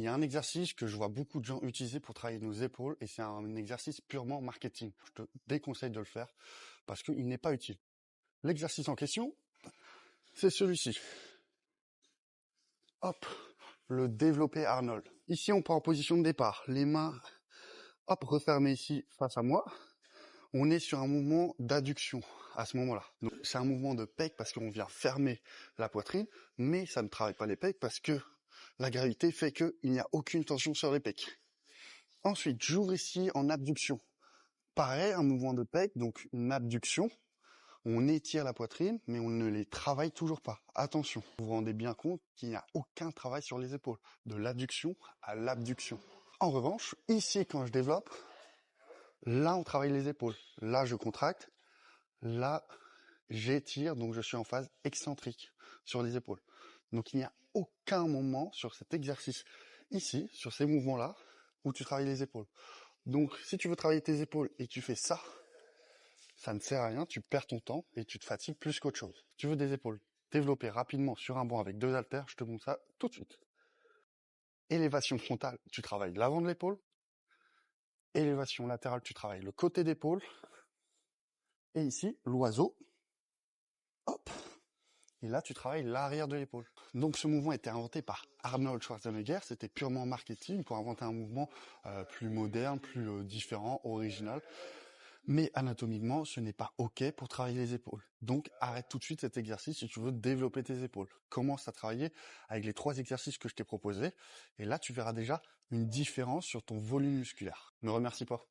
Il y a un exercice que je vois beaucoup de gens utiliser pour travailler nos épaules et c'est un exercice purement marketing. Je te déconseille de le faire parce qu'il n'est pas utile. L'exercice en question, c'est celui-ci. Hop, le développé Arnold. Ici, on part en position de départ. Les mains, hop, refermées ici face à moi. On est sur un mouvement d'adduction à ce moment-là. Donc, c'est un mouvement de pec parce qu'on vient fermer la poitrine, mais ça ne travaille pas les pecs parce que la gravité fait qu'il n'y a aucune tension sur les pecs. Ensuite, j'ouvre ici en abduction. Pareil, un mouvement de pec, donc une abduction. On étire la poitrine, mais on ne les travaille toujours pas. Attention, vous vous rendez bien compte qu'il n'y a aucun travail sur les épaules, de l'adduction à l'abduction. En revanche, ici, quand je développe, là, on travaille les épaules. Là, je contracte. Là, j'étire, donc je suis en phase excentrique sur les épaules. Donc, il n'y a aucun moment sur cet exercice ici, sur ces mouvements-là, où tu travailles les épaules. Donc, si tu veux travailler tes épaules et tu fais ça, ça ne sert à rien, tu perds ton temps et tu te fatigues plus qu'autre chose. Si tu veux des épaules développées rapidement sur un banc avec 2 haltères, je te montre ça tout de suite. Élévation frontale, tu travailles l'avant de l'épaule. Élévation latérale, tu travailles le côté d'épaule. Et ici, l'oiseau. Hop. Et là, tu travailles l'arrière de l'épaule. Donc ce mouvement a été inventé par Arnold Schwarzenegger. C'était purement marketing pour inventer un mouvement plus moderne, plus différent, original. Mais anatomiquement, ce n'est pas OK pour travailler les épaules. Donc arrête tout de suite cet exercice si tu veux développer tes épaules. Commence à travailler avec les 3 exercices que je t'ai proposés. Et là, tu verras déjà une différence sur ton volume musculaire. Ne remercie pas.